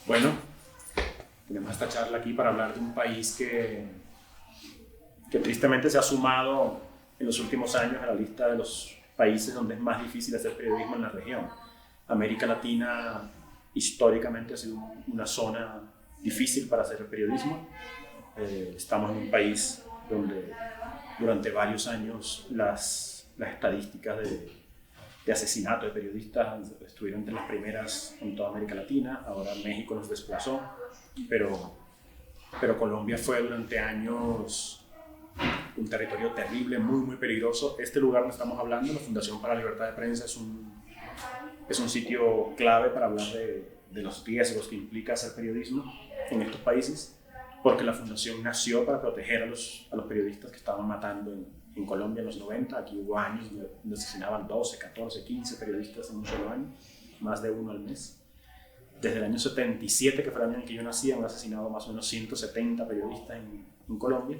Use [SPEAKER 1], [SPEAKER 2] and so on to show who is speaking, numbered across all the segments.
[SPEAKER 1] Bueno, tenemos esta charla aquí para hablar de un país que tristemente se ha sumado en los últimos años a la lista de los países donde es más difícil hacer periodismo en la región. América Latina históricamente ha sido una zona difícil para hacer periodismo. Estamos en un país donde durante varios años las estadísticas de asesinato de periodistas estuvieron entre las primeras en toda América Latina. Ahora México nos desplazó, pero Colombia fue durante años un territorio terrible, muy peligroso. Este lugar donde estamos hablando, la Fundación para la Libertad de Prensa, es un sitio clave para hablar de los riesgos que implica hacer periodismo en estos países, porque la fundación nació para proteger a los periodistas que estaban matando en Colombia en los 90. Aquí hubo años donde asesinaban 12, 14, 15 periodistas en un solo año, más de uno al mes. Desde el año 77, que fue el año en que yo nací, han asesinado más o menos 170 periodistas en Colombia.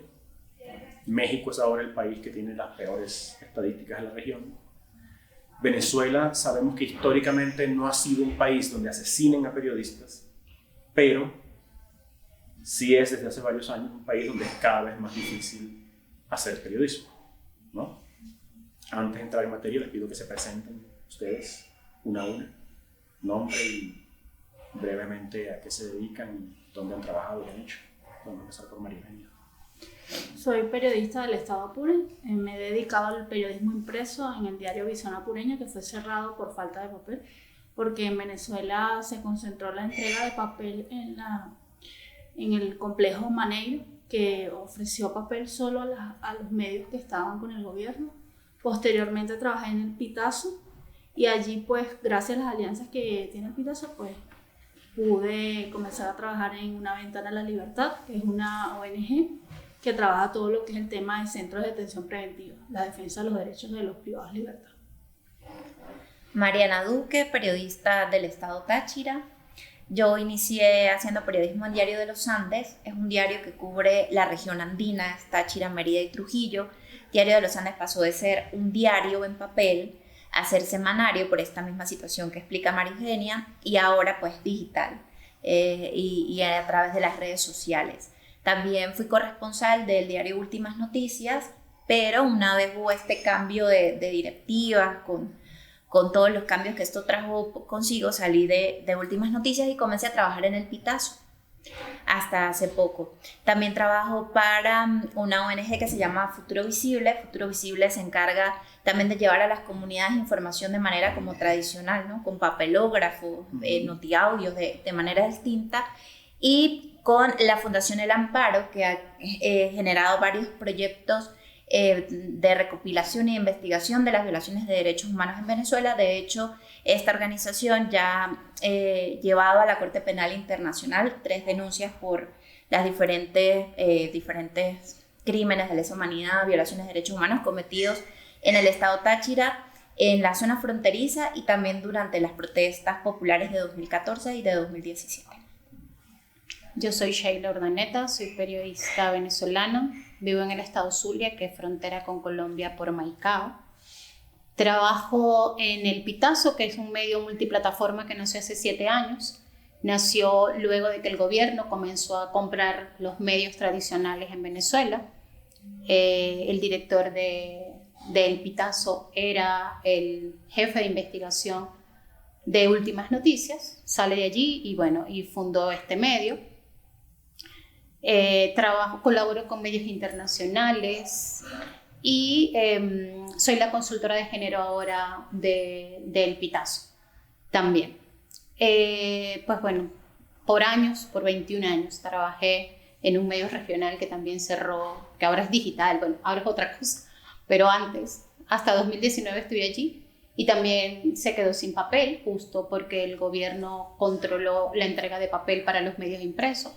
[SPEAKER 1] México es ahora el país que tiene las peores estadísticas de la región. Venezuela, sabemos que históricamente no ha sido un país donde asesinen a periodistas, pero sí es desde hace varios años un país donde es cada vez más difícil hacer periodismo, ¿no? Antes de entrar en materia, les pido que se presenten ustedes una a una, nombre y brevemente a qué se dedican, dónde han trabajado y qué han hecho. Vamos a empezar por María Eugenia.
[SPEAKER 2] Soy periodista del Estado Apure. Me he dedicado al periodismo impreso en el diario Visión Apureña, que fue cerrado por falta de papel, porque en Venezuela se concentró la entrega de papel en el complejo Maneiro, que ofreció papel solo a los medios que estaban con el gobierno. Posteriormente trabajé en el Pitazo, y allí, pues, gracias a las alianzas que tiene el Pitazo, pues pude comenzar a trabajar en Una Ventana a la Libertad, que es una ONG que trabaja todo lo que es el tema de centros de detención preventiva, la defensa de los derechos de los privados de libertad.
[SPEAKER 3] Mariana Duque, periodista del Estado Táchira. Yo inicié haciendo periodismo en Diario de los Andes. Es un diario que cubre la región andina, Táchira, Mérida y Trujillo. Diario de los Andes pasó de ser un diario en papel a ser semanario por esta misma situación que explica María Eugenia, y ahora pues digital y a través de las redes sociales. También fui corresponsal del diario Últimas Noticias, pero una vez hubo este cambio de directivas, con todos los cambios que esto trajo consigo, salí de Últimas Noticias y comencé a trabajar en el Pitazo hasta hace poco. También trabajo para una ONG que se llama Futuro Visible. Futuro Visible se encarga también de llevar a las comunidades información de manera como tradicional, ¿no? Con papelógrafos, notiaudios de manera distinta, y con la Fundación El Amparo, que ha generado varios proyectos de recopilación e investigación de las violaciones de derechos humanos en Venezuela. De hecho, esta organización ya ha llevado a la Corte Penal Internacional 3 denuncias por las diferentes crímenes de lesa humanidad, violaciones de derechos humanos cometidos en el Estado Táchira, en la zona fronteriza y también durante las protestas populares de 2014 y de 2017.
[SPEAKER 4] Yo soy Sheila Urdaneta, soy periodista venezolana, vivo en el estado Zulia, que es frontera con Colombia por Maicao. Trabajo en el Pitazo, que es un medio multiplataforma que nació hace 7 años. Nació luego de que el gobierno comenzó a comprar los medios tradicionales en Venezuela. El director del Pitazo era el jefe de investigación de Últimas Noticias, sale de allí y fundó este medio. Colaboro con medios internacionales y soy la consultora de género ahora del Pitazo también. Por 21 años trabajé en un medio regional que también cerró, que ahora es digital, ahora es otra cosa, pero antes, hasta 2019 estuve allí, y también se quedó sin papel, justo porque el gobierno controló la entrega de papel para los medios impresos.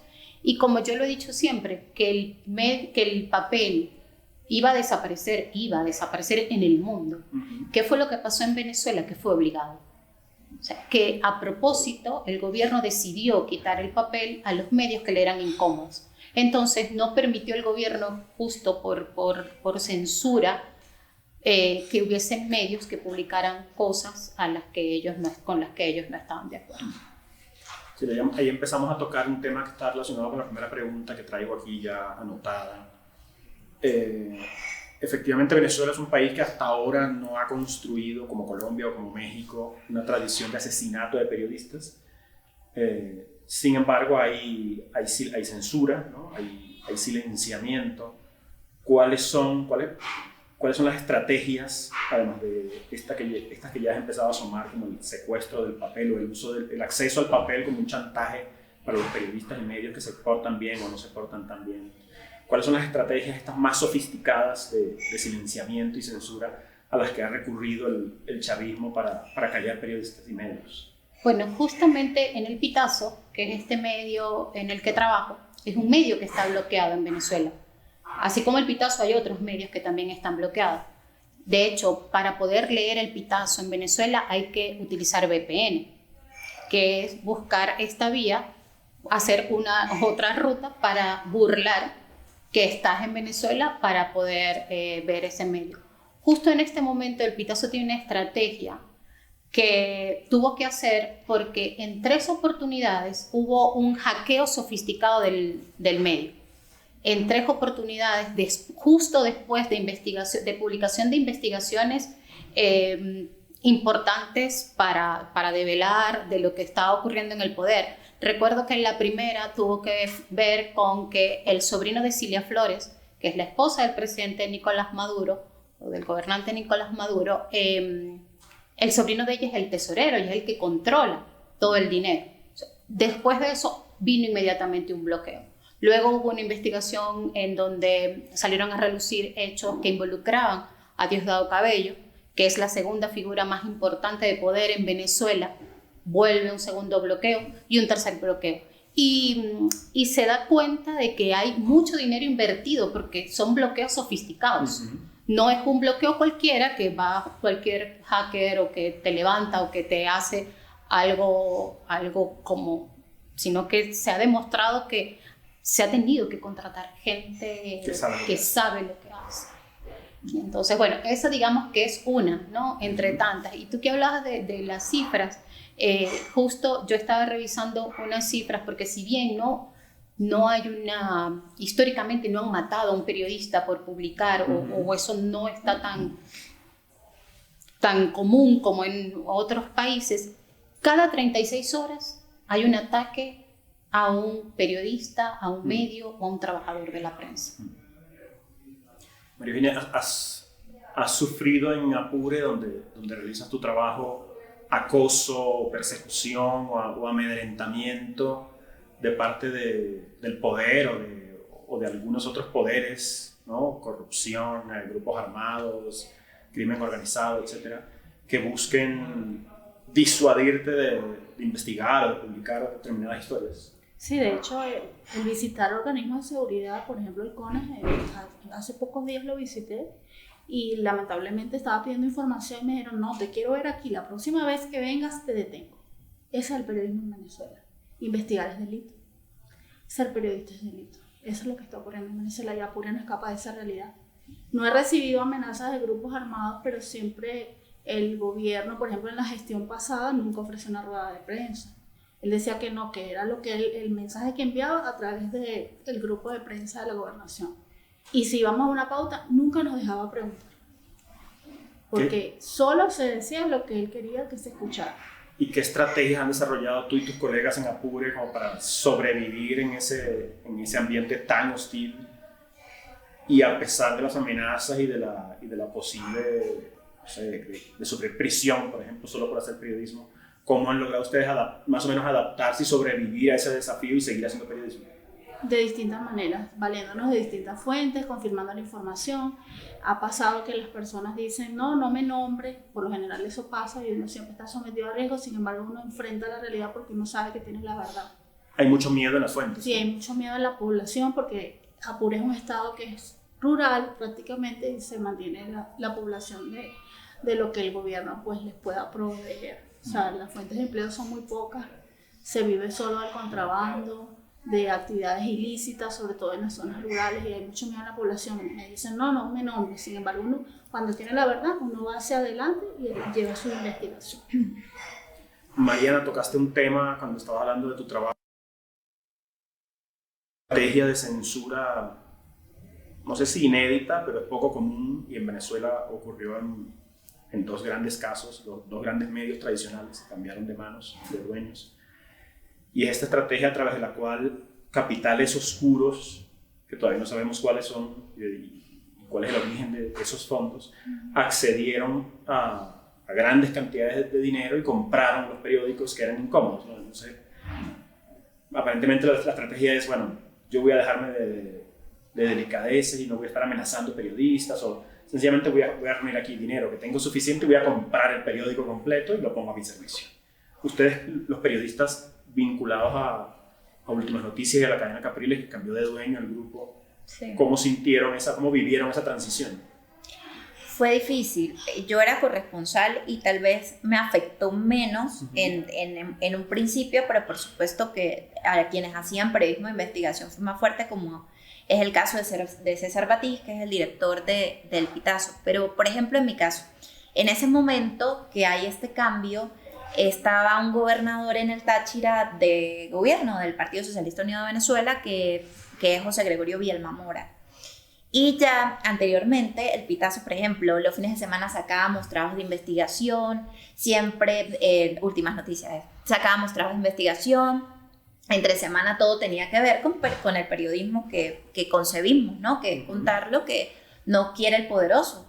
[SPEAKER 4] Y como yo lo he dicho siempre, que el papel iba a desaparecer en el mundo. ¿Qué fue lo que pasó en Venezuela? Que fue obligado. O sea, que a propósito el gobierno decidió quitar el papel a los medios que le eran incómodos. Entonces no permitió el gobierno, justo por censura, que hubiesen medios que publicaran cosas con las que ellos no estaban de acuerdo.
[SPEAKER 1] que ahí empezamos a tocar un tema que está relacionado con la primera pregunta que traigo aquí ya anotada. Efectivamente, Venezuela es un país que hasta ahora no ha construido, como Colombia o como México, una tradición de asesinato de periodistas. Sin embargo, hay censura, ¿no? Hay silenciamiento. ¿Cuáles son las estrategias, además de estas que ya has empezado a asomar, como el secuestro del papel o el uso del acceso al papel como un chantaje para los periodistas y medios que se portan bien o no se portan tan bien? ¿Cuáles son las estrategias estas más sofisticadas de silenciamiento y censura a las que ha recurrido el chavismo para callar periodistas y medios?
[SPEAKER 4] Bueno, justamente en El Pitazo, que es este medio en el que trabajo, es un medio que está bloqueado en Venezuela. Así como El Pitazo, hay otros medios que también están bloqueados. De hecho, para poder leer El Pitazo en Venezuela hay que utilizar VPN, que es buscar esta vía, hacer otra ruta para burlar que estás en Venezuela para poder ver ese medio. Justo en este momento El Pitazo tiene una estrategia que tuvo que hacer porque en 3 oportunidades hubo un hackeo sofisticado del medio. En 3 oportunidades, justo después de publicación de investigaciones importantes para develar de lo que estaba ocurriendo en el poder. Recuerdo que en la primera tuvo que ver con que el sobrino de Cilia Flores, que es la esposa del presidente Nicolás Maduro, o del gobernante Nicolás Maduro, el sobrino de ella es el tesorero y es el que controla todo el dinero. Después de eso vino inmediatamente un bloqueo. Luego hubo una investigación en donde salieron a relucir hechos que involucraban a Diosdado Cabello, que es la segunda figura más importante de poder en Venezuela. Vuelve un segundo bloqueo y un tercer bloqueo. Y se da cuenta de que hay mucho dinero invertido porque son bloqueos sofisticados. No es un bloqueo cualquiera que va cualquier hacker o que te levanta o que te hace algo como, sino que se ha demostrado que se ha tenido que contratar gente que sabe lo que hace. Y entonces, bueno, esa digamos que es una, ¿no? Entre tantas. Y tú que hablabas de las cifras, justo yo estaba revisando unas cifras porque si bien no hay históricamente no han matado a un periodista por publicar o eso no está tan común como en otros países, cada 36 horas hay un ataque a un periodista, a un medio o a un trabajador de la prensa.
[SPEAKER 1] María Eugenia, ¿has sufrido en Apure, donde realizas tu trabajo, acoso, persecución o amedrentamiento de parte del poder o de algunos otros poderes, ¿no? Corrupción, grupos armados, crimen organizado, etcétera, que busquen disuadirte de investigar o de publicar determinadas historias?
[SPEAKER 2] Sí, de hecho, el visitar organismos de seguridad, por ejemplo el CONAS, hace pocos días lo visité y lamentablemente estaba pidiendo información y me dijeron, no, te quiero ver aquí, la próxima vez que vengas te detengo. Ese es el periodismo en Venezuela. Investigar es delito. Ser periodista es delito. Eso es lo que está ocurriendo en Venezuela y Apure no escapa de esa realidad. No he recibido amenazas de grupos armados, pero siempre el gobierno, por ejemplo en la gestión pasada, nunca ofreció una rueda de prensa. Él decía que no, que era lo que el mensaje que enviaba a través del grupo de prensa de la gobernación. Y si íbamos a una pauta, nunca nos dejaba preguntar. Porque solo se decía lo que él quería que se escuchara.
[SPEAKER 1] ¿Y qué estrategias han desarrollado tú y tus colegas en Apure como para sobrevivir en ese ambiente tan hostil? Y a pesar de las amenazas y de la posible, no sé, de sufrir prisión, por ejemplo, solo por hacer periodismo, ¿cómo han logrado ustedes más o menos adaptarse y sobrevivir a ese desafío y seguir haciendo periodismo?
[SPEAKER 2] De distintas maneras, valiéndonos de distintas fuentes, confirmando la información. Ha pasado que las personas dicen, no me nombre, por lo general eso pasa y uno siempre está sometido a riesgo, sin embargo uno enfrenta la realidad porque uno sabe que tiene la verdad.
[SPEAKER 1] Hay mucho miedo en las fuentes.
[SPEAKER 2] Sí, hay mucho miedo en la población porque Apure es un estado que es rural prácticamente y se mantiene la población de lo que el gobierno pues les pueda proveer. O sea, las fuentes de empleo son muy pocas, se vive solo del contrabando, de actividades ilícitas, sobre todo en las zonas rurales, y hay mucho miedo en la población. Me dicen, no me nombre. Sin embargo, uno, cuando tiene la verdad, uno va hacia adelante y lleva su investigación.
[SPEAKER 1] Mariana, tocaste un tema cuando estabas hablando de tu trabajo. Estrategia de censura, no sé si inédita, pero es poco común, y en Venezuela ocurrió en dos grandes casos, dos grandes medios tradicionales que cambiaron de manos, de dueños. Y es esta estrategia a través de la cual capitales oscuros, que todavía no sabemos cuáles son y cuál es el origen de esos fondos, accedieron a grandes cantidades de dinero y compraron los periódicos que eran incómodos, ¿no? Entonces, aparentemente la estrategia es, bueno, yo voy a dejarme de delicadeces y no voy a estar amenazando periodistas, o sencillamente voy a reunir aquí dinero que tengo suficiente y voy a comprar el periódico completo y lo pongo a mi servicio. Ustedes, los periodistas vinculados a Últimas Noticias y a la cadena Capriles, que cambió de dueño el grupo,
[SPEAKER 3] Sí.
[SPEAKER 1] ¿cómo cómo vivieron esa transición?
[SPEAKER 3] Fue difícil. Yo era corresponsal y tal vez me afectó menos en un principio, pero por supuesto que a quienes hacían periodismo de investigación fue más fuerte, como es el caso de César Batiz, que es el director del Pitazo. Pero, por ejemplo, en mi caso, en ese momento que hay este cambio, estaba un gobernador en el Táchira de gobierno del Partido Socialista Unido de Venezuela, que es José Gregorio Vielma Mora. Y ya anteriormente, el Pitazo, por ejemplo, los fines de semana sacábamos trabajos de investigación, siempre, Últimas Noticias, sacábamos trabajos de investigación, entre semana todo tenía que ver con el periodismo que concebimos, ¿no? Que es contar lo que no quiere el poderoso.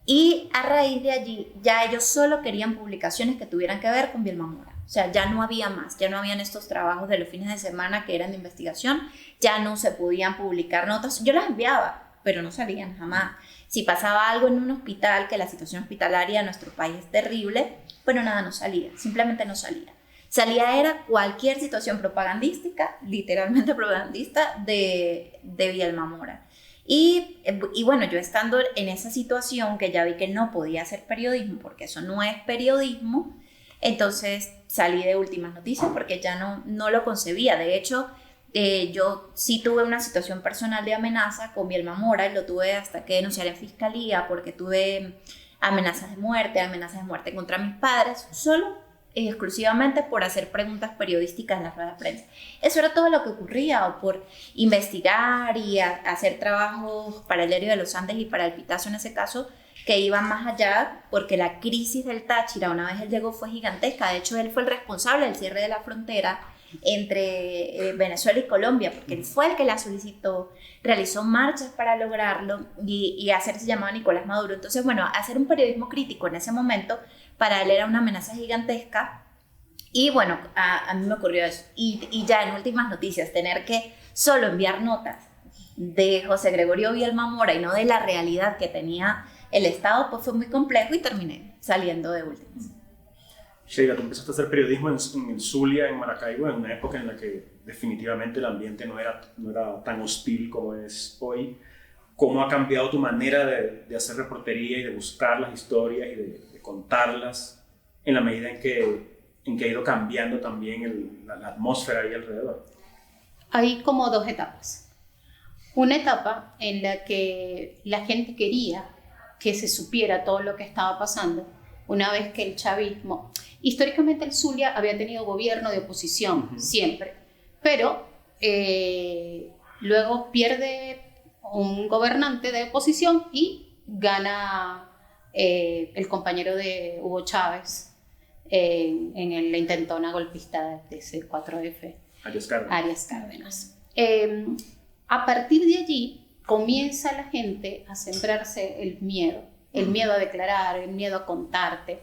[SPEAKER 3] Y a raíz de allí, ya ellos solo querían publicaciones que tuvieran que ver con Vielma Mora. O sea, ya no había más, ya no habían estos trabajos de los fines de semana que eran de investigación, ya no se podían publicar notas. Yo las enviaba, pero no salían jamás. Si pasaba algo en un hospital, que la situación hospitalaria de nuestro país es terrible, bueno, nada, no salía, simplemente no salía. Salía era cualquier situación propagandística, literalmente propagandista, de Vielma Mora. Y bueno, yo estando en esa situación que ya vi que no podía hacer periodismo, porque eso no es periodismo, entonces salí de Últimas Noticias porque ya no lo concebía. De hecho, yo sí tuve una situación personal de amenaza con Vielma Mora, y lo tuve hasta que denunciar en fiscalía, porque tuve amenazas de muerte contra mis padres, solo exclusivamente por hacer preguntas periodísticas en las ruedas de prensa. Eso era todo lo que ocurría, o por investigar y hacer trabajos para el Diario de los Andes y para el Pitazo en ese caso, que iban más allá, porque la crisis del Táchira, una vez él llegó, fue gigantesca. De hecho, él fue el responsable del cierre de la frontera entre Venezuela y Colombia, porque él fue el que la solicitó, realizó marchas para lograrlo y hacerse llamado Nicolás Maduro. Entonces, bueno, hacer un periodismo crítico en ese momento para él era una amenaza gigantesca. Y bueno, a mí me ocurrió eso. Y ya en Últimas Noticias, tener que solo enviar notas de José Gregorio Vielma Mora y no de la realidad que tenía el Estado, pues fue muy complejo y terminé saliendo de Últimas.
[SPEAKER 1] Sheila, tú empezaste a hacer periodismo en el Zulia, en Maracaibo, en una época en la que definitivamente el ambiente no era tan hostil como es hoy. ¿Cómo ha cambiado tu manera de hacer reportería y de buscar las historias y de contarlas en la medida en que ha ido cambiando también la atmósfera ahí alrededor?
[SPEAKER 4] Hay como dos etapas. Una etapa en la que la gente quería que se supiera todo lo que estaba pasando, una vez que el chavismo... Históricamente el Zulia había tenido gobierno de oposición, siempre, pero luego pierde un gobernante de oposición y gana el compañero de Hugo Chávez en la intentona golpista de ese 4F, Arias Cárdenas. A partir de allí comienza la gente a sembrarse el miedo a declarar, el miedo a contarte,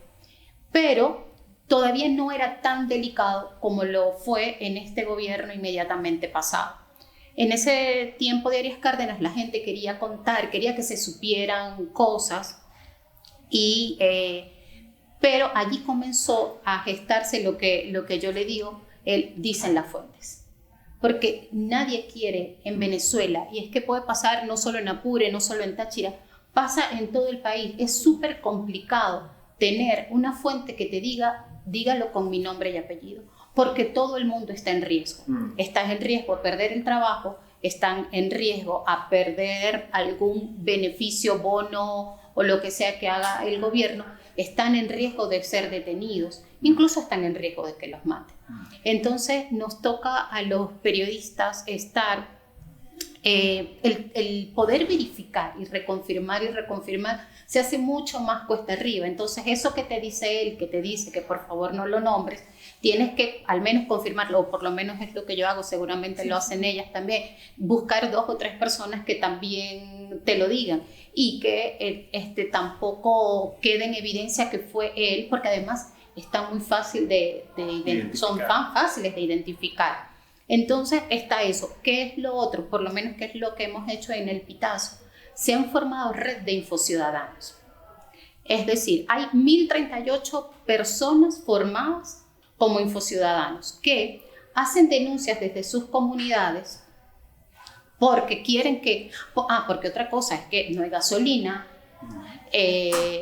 [SPEAKER 4] pero todavía no era tan delicado como lo fue en este gobierno inmediatamente pasado. En ese tiempo de Arias Cárdenas la gente quería contar, quería que se supieran cosas, pero allí comenzó a gestarse lo que yo le digo, dicen las fuentes. Porque nadie quiere en Venezuela, y es que puede pasar no solo en Apure, no solo en Táchira, pasa en todo el país. Es súper complicado tener una fuente que te dígalo con mi nombre y apellido, porque todo el mundo está en riesgo. Estás en riesgo a perder el trabajo, están en riesgo a perder algún beneficio, bono o lo que sea que haga el gobierno, están en riesgo de ser detenidos, incluso están en riesgo de que los maten. Entonces nos toca a los periodistas estar, el poder verificar y reconfirmar se hace mucho más cuesta arriba. Entonces eso que te dice él, que te dice que por favor no lo nombres, tienes que al menos confirmarlo, o por lo menos es lo que yo hago, seguramente lo hacen ellas también, buscar 2 o 3 personas que también te lo digan y que tampoco quede en evidencia que fue él, porque además está muy fácil son tan fáciles de identificar. Entonces está eso. ¿Qué es lo otro? Por lo menos qué es lo que hemos hecho en el Pitazo. Se han formado red de infociudadanos. Es decir, hay 1.038 personas formadas como infociudadanos que hacen denuncias desde sus comunidades porque quieren porque otra cosa es que no hay gasolina,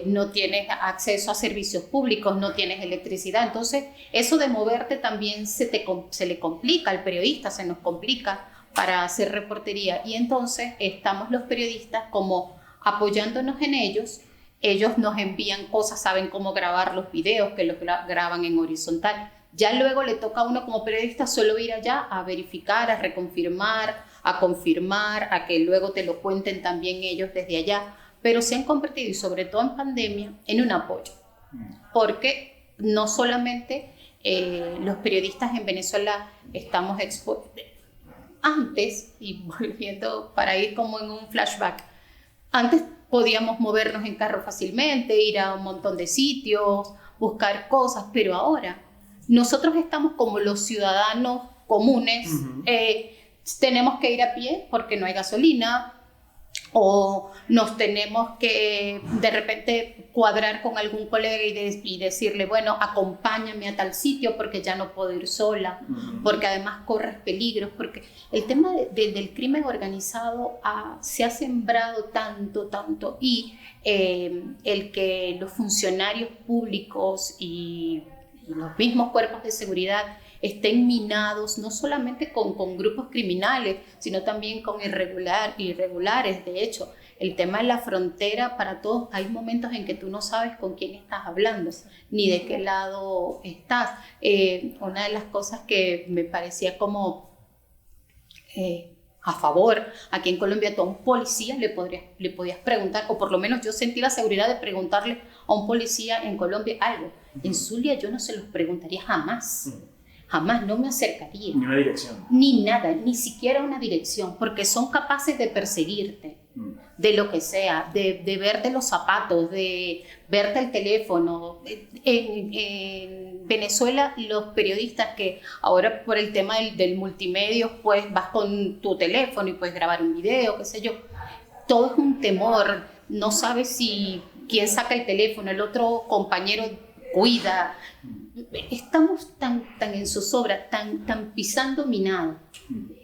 [SPEAKER 4] no tienes acceso a servicios públicos, no tienes electricidad. Entonces eso de moverte también se le complica al periodista, se nos complica para hacer reportería, y entonces estamos los periodistas como apoyándonos en ellos. Ellos nos envían cosas, saben cómo grabar los videos, que los graban en horizontal. Ya luego le toca a uno como periodista solo ir allá a verificar, a reconfirmar, a confirmar, a que luego te lo cuenten también ellos desde allá. Pero se han convertido, y sobre todo en pandemia, en un apoyo. Porque no solamente los periodistas en Venezuela estamos expuestos. Antes, y volviendo para ir como en un flashback, antes podíamos movernos en carro fácilmente, ir a un montón de sitios, buscar cosas, pero ahora nosotros estamos como los ciudadanos comunes, tenemos que ir a pie porque no hay gasolina, o nos tenemos que de repente cuadrar con algún colega y decirle, bueno, acompáñame a tal sitio porque ya no puedo ir sola, porque además corres peligros, porque el tema del crimen organizado se ha sembrado tanto, y el que los funcionarios públicos y los mismos cuerpos de seguridad estén minados no solamente con grupos criminales, sino también con irregulares. De hecho, el tema de la frontera para todos, hay momentos en que tú no sabes con quién estás hablando, ni de qué lado estás. Una de las cosas que me parecía como a favor, aquí en Colombia, tú a un policía le podías preguntar, o por lo menos yo sentí la seguridad de preguntarle a un policía en Colombia algo. En Zulia yo no se los preguntaría jamás. Jamás, no me acercaría.
[SPEAKER 1] Ni una dirección.
[SPEAKER 4] Ni nada, ni siquiera una dirección, porque son capaces de perseguirte, de lo que sea, de verte los zapatos, de verte el teléfono. En Venezuela, los periodistas que ahora por el tema del multimedia, pues vas con tu teléfono y puedes grabar un video, qué sé yo. Todo es un temor, no sabes si quién saca el teléfono, el otro compañero cuida. Estamos tan en zozobra, tan pisando minado,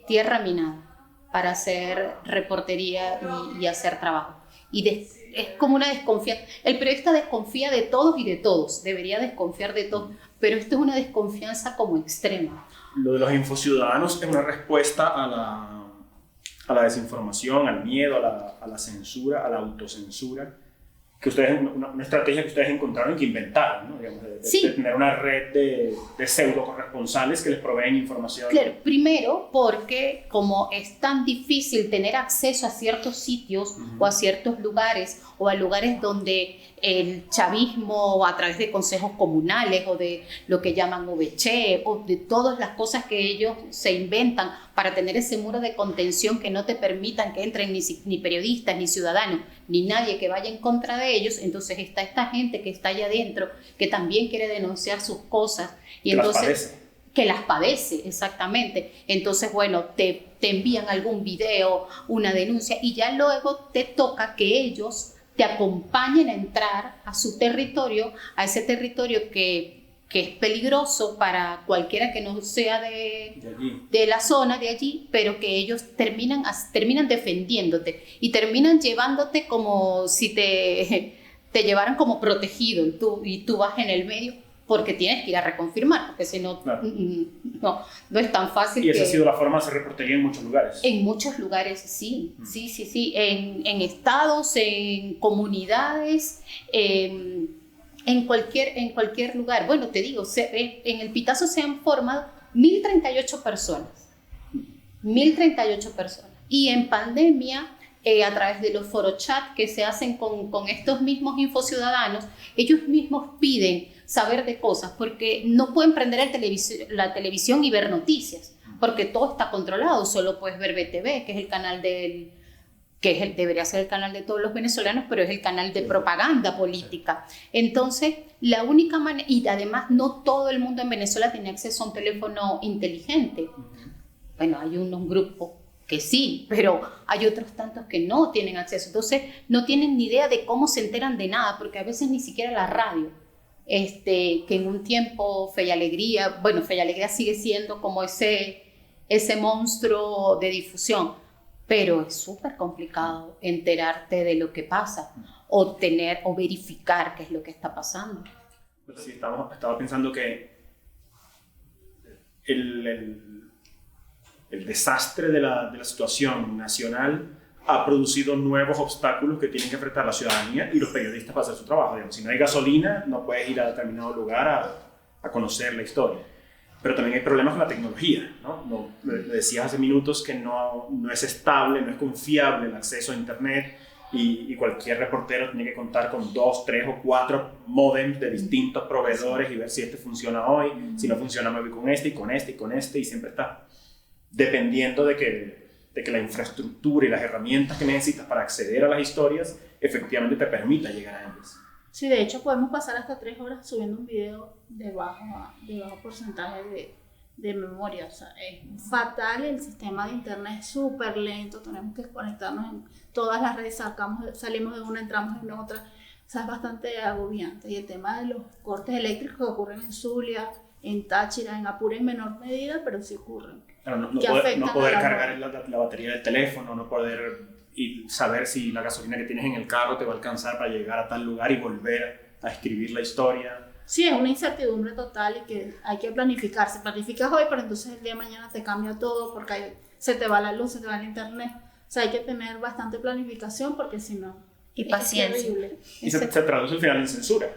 [SPEAKER 4] tierra minada, para hacer reportería y hacer trabajo. Y es como una desconfianza. El periodista desconfía de todos y de todos, debería desconfiar de todos, pero esto es una desconfianza como extrema.
[SPEAKER 1] Lo de los infociudadanos es una respuesta a la desinformación, al miedo, a la censura, a la autocensura, que ustedes, una estrategia que ustedes encontraron y que inventaron, ¿no? Digamos, de tener una red de pseudo corresponsales que les proveen información.
[SPEAKER 4] Claro, primero porque como es tan difícil tener acceso a ciertos sitios o a ciertos lugares, o a lugares donde el chavismo, a través de consejos comunales o de lo que llaman VC, o de todas las cosas que ellos se inventan para tener ese muro de contención que no te permitan que entren ni periodistas, ni ciudadanos, ni nadie que vaya en contra de ellos. Entonces está esta gente que está allá adentro, que también quiere denunciar sus cosas, y entonces que las padece, exactamente. Entonces, bueno, te envían algún video, una denuncia, y ya luego te toca que ellos te acompañen a entrar a su territorio, a ese territorio que es peligroso para cualquiera que no sea de la zona de allí, pero que ellos terminan defendiéndote y terminan llevándote como si te llevaran como protegido, y tú vas en el medio porque tienes que ir a reconfirmar, porque si no, claro, no es tan fácil.
[SPEAKER 1] Y esa ha sido la forma de hacer reportería en muchos lugares.
[SPEAKER 4] En muchos lugares, sí. En estados, en comunidades, en cualquier lugar. Bueno, te digo, en el Pitazo se han formado 1038 personas. 1038 personas. Y en pandemia, a través de los forochats que se hacen con estos mismos infociudadanos, ellos mismos piden saber de cosas, porque no pueden prender la televisión y ver noticias, porque todo está controlado. Solo puedes ver BTV, que es el canal debería ser el canal de todos los venezolanos, pero es el canal de propaganda política. Entonces, la única manera, y además no todo el mundo en Venezuela tiene acceso a un teléfono inteligente. Bueno, hay un grupo que sí, pero hay otros tantos que no tienen acceso. Entonces, no tienen ni idea de cómo se enteran de nada, porque a veces ni siquiera la radio. Que en un tiempo Fe y Alegría, bueno, Fe y Alegría sigue siendo como ese monstruo de difusión, pero es súper complicado enterarte de lo que pasa o verificar qué es lo que está pasando.
[SPEAKER 1] Pues sí, estaba pensando que el desastre de la situación nacional ha producido nuevos obstáculos que tienen que enfrentar la ciudadanía y los periodistas para hacer su trabajo. Digamos, si no hay gasolina, no puedes ir a determinado lugar a conocer la historia. Pero también hay problemas con la tecnología, ¿no? Le decías hace minutos que no es estable, no es confiable el acceso a Internet, y cualquier reportero tiene que contar con 2, 3 o 4 módems de distintos proveedores y ver si este funciona hoy, si no funciona me voy con este y con este y con este, y siempre está dependiendo de que la infraestructura y las herramientas que necesitas para acceder a las historias efectivamente te permita llegar a ellas.
[SPEAKER 2] Sí, de hecho podemos pasar hasta 3 horas subiendo un video de bajo porcentaje de memoria. O sea, es fatal, el sistema de internet es súper lento, tenemos que conectarnos en todas las redes, salimos de una, entramos en otra. O sea, es bastante agobiante. Y el tema de los cortes eléctricos que ocurren en Zulia, en Táchira, en Apure en menor medida, pero sí ocurren.
[SPEAKER 1] Claro, no poder cargar la batería del teléfono, no poder saber si la gasolina que tienes en el carro te va a alcanzar para llegar a tal lugar y volver a escribir la historia.
[SPEAKER 2] Sí, es una incertidumbre total y que hay que planificarse. Planificas hoy, pero entonces el día de mañana te cambia todo porque se te va la luz, se te va el internet. O sea, hay que tener bastante planificación porque si no,
[SPEAKER 3] y paciencia.
[SPEAKER 2] Es terrible.
[SPEAKER 1] Y se traduce al final en censura.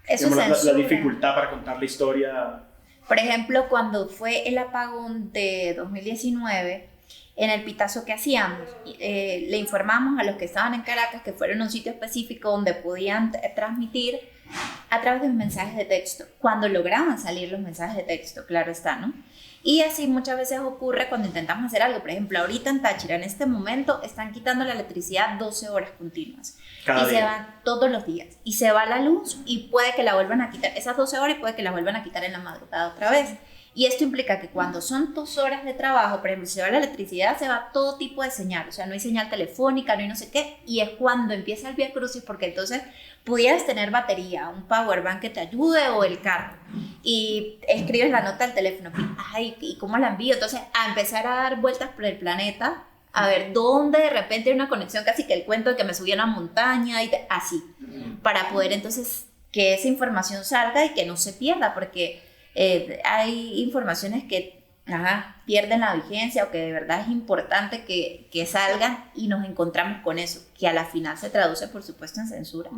[SPEAKER 3] Eso es
[SPEAKER 1] la dificultad para contar la historia.
[SPEAKER 3] Por ejemplo, cuando fue el apagón de 2019, en el Pitazo que hacíamos, le informamos a los que estaban en Caracas que fueron a un sitio específico donde podían transmitir a través de mensajes de texto, cuando lograban salir los mensajes de texto, claro está, ¿no? Y así muchas veces ocurre cuando intentamos hacer algo. Por ejemplo, ahorita en Táchira, en este momento, están quitando la electricidad 12 horas continuas. Se van todos los días. Y se va la luz y puede que la vuelvan a quitar. Esas 12 horas y puede que la vuelvan a quitar en la madrugada otra vez. Y esto implica que cuando son 2 horas de trabajo, por ejemplo, si se va la electricidad, se va todo tipo de señal. O sea, no hay señal telefónica, no hay no sé qué. Y es cuando empieza el Vía Crucis, porque entonces pudieras tener batería, un power bank que te ayude o el carro. Y escribes la nota al teléfono. Ay, ¿y cómo la envío? Entonces, a empezar a dar vueltas por el planeta, a ver dónde de repente hay una conexión, casi que el cuento de que me subí a una montaña, y así. Para poder entonces que esa información salga y que no se pierda, porque hay informaciones que pierden la vigencia o que de verdad es importante que salgan, y nos encontramos con eso, que a la final se traduce por supuesto en censura.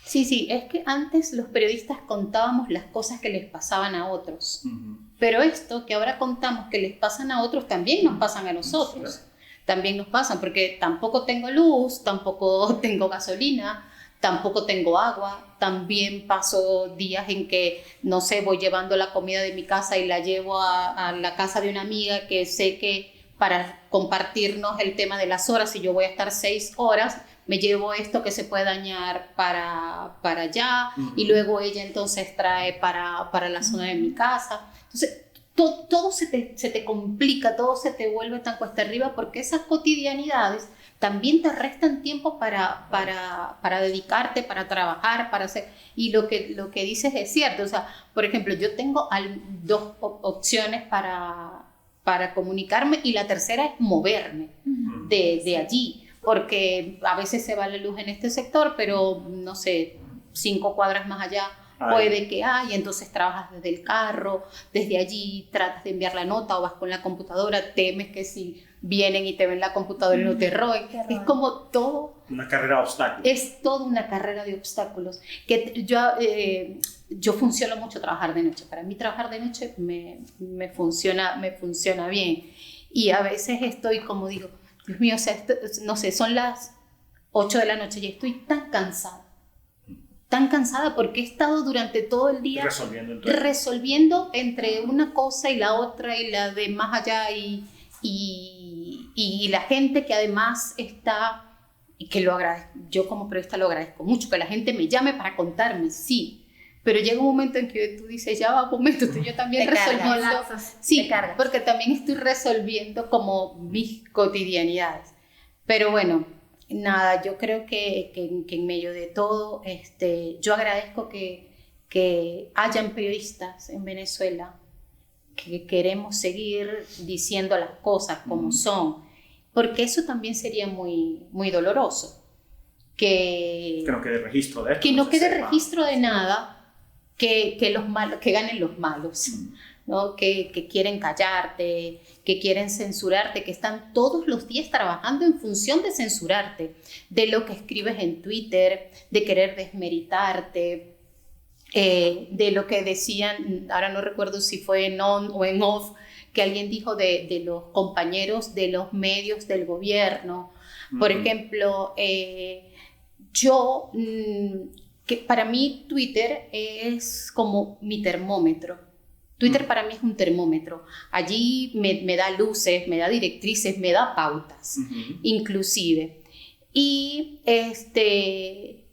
[SPEAKER 4] Sí, es que antes los periodistas contábamos las cosas que les pasaban a otros, pero esto que ahora contamos que les pasan a otros también nos pasan a nosotros, también nos pasan, porque tampoco tengo luz, tampoco tengo gasolina, tampoco tengo agua. También paso días en que, no sé, voy llevando la comida de mi casa y la llevo a la casa de una amiga que sé que para compartirnos el tema de las horas, si yo voy a estar 6 horas, me llevo esto que se puede dañar para allá, y luego ella entonces trae para la zona de mi casa. Entonces, todo se te complica, todo se te vuelve tan cuesta arriba, porque esas cotidianidades también te restan tiempo para dedicarte, para trabajar, para hacer. Y lo que dices es cierto. O sea, por ejemplo, yo tengo 2 opciones para comunicarme, y la tercera es moverme de allí. Porque a veces se va la luz en este sector, pero no sé, 5 cuadras más allá puede que haya, entonces trabajas desde el carro, desde allí tratas de enviar la nota o vas con la computadora, temes que si vienen y te ven la computadora y no te roben. Es como todo
[SPEAKER 1] Una carrera de obstáculos.
[SPEAKER 4] Es toda una carrera de obstáculos. Que yo funciono mucho trabajar de noche. Para mí trabajar de noche me funciona bien. Y a veces estoy como digo, Dios mío, o sea, no sé, son las 8 de la noche y estoy tan cansada porque he estado durante todo el día resolviendo entre una cosa y la otra y la de más allá y la gente que además está, y que lo agradezco, yo como periodista lo agradezco mucho, que la gente me llame para contarme, sí, pero llega un momento en que tú dices, ya va un momento, estoy yo también resolviendo, sí, porque también estoy resolviendo como mis cotidianidades, pero bueno, nada, yo creo que en medio de todo, yo agradezco que hayan periodistas en Venezuela que queremos seguir diciendo las cosas como son, porque eso también sería muy, muy doloroso. Que
[SPEAKER 1] no quede registro de esto.
[SPEAKER 4] Que no quede registro de nada, que ganen los malos. ¿No? Que quieren callarte, que quieren censurarte, que están todos los días trabajando en función de censurarte, de lo que escribes en Twitter, de querer desmeritarte, de lo que decían, ahora no recuerdo si fue en on o en off, que alguien dijo de los compañeros de los medios del gobierno. Por ejemplo, que para mí Twitter es como mi termómetro. Twitter para mí es un termómetro. Allí me da luces, me da directrices, me da pautas, inclusive. Y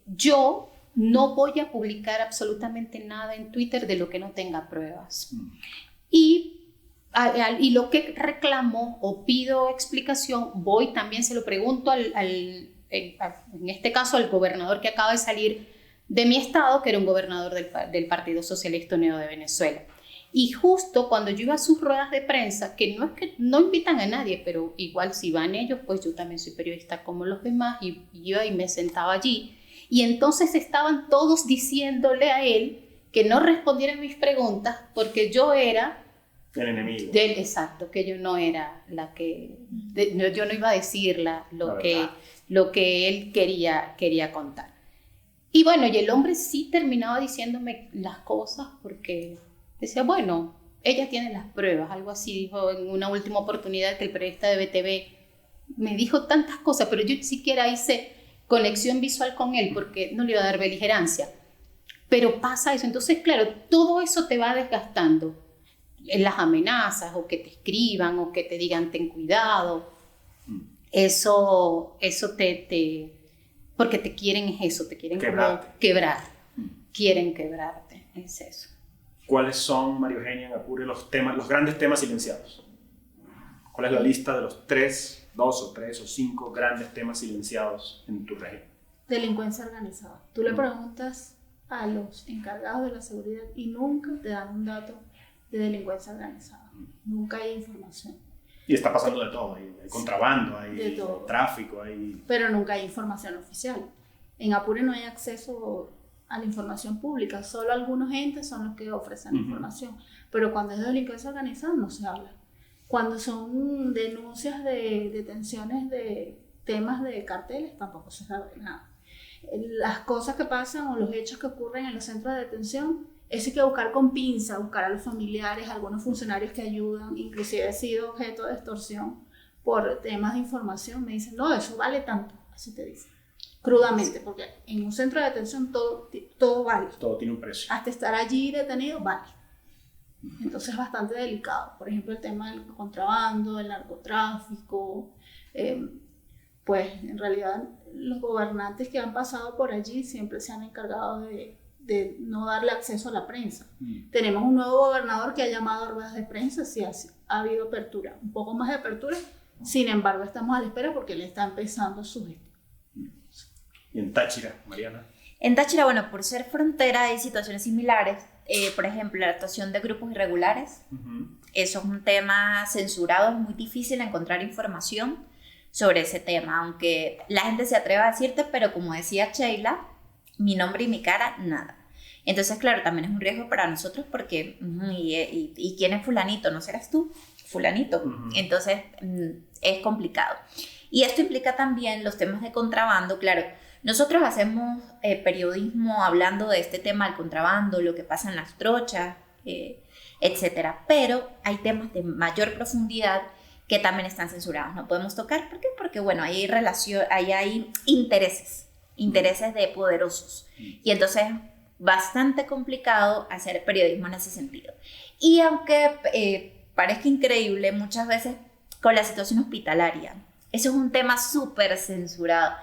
[SPEAKER 4] yo no voy a publicar absolutamente nada en Twitter de lo que no tenga pruebas. Y lo que reclamo o pido explicación, también se lo pregunto en este caso al gobernador que acaba de salir de mi estado, que era un gobernador del Partido Socialista Unido de Venezuela. Y justo cuando yo iba a sus ruedas de prensa, que no es que no invitan a nadie, pero igual si van ellos, pues yo también soy periodista como los demás, y iba y me sentaba allí. Y entonces estaban todos diciéndole a él que no respondiera a mis preguntas porque yo era
[SPEAKER 1] el enemigo.
[SPEAKER 4] Exacto, que yo no era la que... yo no iba a decir lo que él quería contar. Y bueno, y el hombre sí terminaba diciéndome las cosas porque decía, bueno, ella tiene las pruebas, algo así dijo en una última oportunidad que el periodista de BTV me dijo tantas cosas, pero yo ni siquiera hice conexión visual con él porque no le iba a dar beligerancia. Pero pasa eso, entonces claro, todo eso te va desgastando. En las amenazas, o que te escriban, o que te digan ten cuidado, eso porque te quieren te quieren como quebrar, quieren quebrarte, es eso.
[SPEAKER 1] ¿Cuáles son, María Eugenia, en Apure, los grandes temas silenciados? ¿Cuál es la lista de los 2 o 3 o 5 grandes temas silenciados en tu región?
[SPEAKER 2] Delincuencia organizada. Tú le preguntas a los encargados de la seguridad y nunca te dan un dato de delincuencia organizada. Nunca hay información.
[SPEAKER 1] Y está pasando de todo. Hay contrabando, hay
[SPEAKER 2] de todo.
[SPEAKER 1] Tráfico, hay...
[SPEAKER 2] Pero nunca hay información oficial. En Apure no hay acceso a la información pública. Solo algunos entes son los que ofrecen información. Pero cuando es de delincuencia organizada no se habla. Cuando son denuncias de detenciones de temas de carteles, tampoco se sabe nada. Las cosas que pasan o los hechos que ocurren en los centros de detención, eso hay que buscar con pinza, buscar a los familiares, a algunos funcionarios que ayudan. Inclusive he sido objeto de extorsión por temas de información. Me dicen, no, eso vale tanto, así te dicen, crudamente, porque en un centro de detención todo vale.
[SPEAKER 1] Todo tiene un precio.
[SPEAKER 2] Hasta estar allí detenido vale. Entonces es bastante delicado. Por ejemplo, el tema del contrabando, el narcotráfico. Pues en realidad los gobernantes que han pasado por allí siempre se han encargado de no darle acceso a la prensa. Tenemos un nuevo gobernador que ha llamado a ruedas de prensa, sí ha habido apertura, un poco más de apertura, sin embargo estamos a la espera porque él está empezando su gestión.
[SPEAKER 1] ¿Y en Táchira, Mariana?
[SPEAKER 3] En Táchira, bueno, por ser frontera hay situaciones similares, por ejemplo, la actuación de grupos irregulares, eso es un tema censurado, es muy difícil encontrar información sobre ese tema, aunque la gente se atreva a decirte, pero como decía Sheila, mi nombre y mi cara, nada. Entonces, claro, también es un riesgo para nosotros porque, ¿y quién es fulanito? ¿No serás tú? Fulanito. Entonces, es complicado. Y esto implica también los temas de contrabando. Claro, nosotros hacemos periodismo hablando de este tema del contrabando, lo que pasa en las trochas, etcétera. Pero hay temas de mayor profundidad que también están censurados. No podemos tocar. ¿Por qué? Porque, bueno, hay intereses de poderosos. Y entonces bastante complicado hacer periodismo en ese sentido. Y aunque parezca increíble, muchas veces con la situación hospitalaria, eso es un tema súper censurado.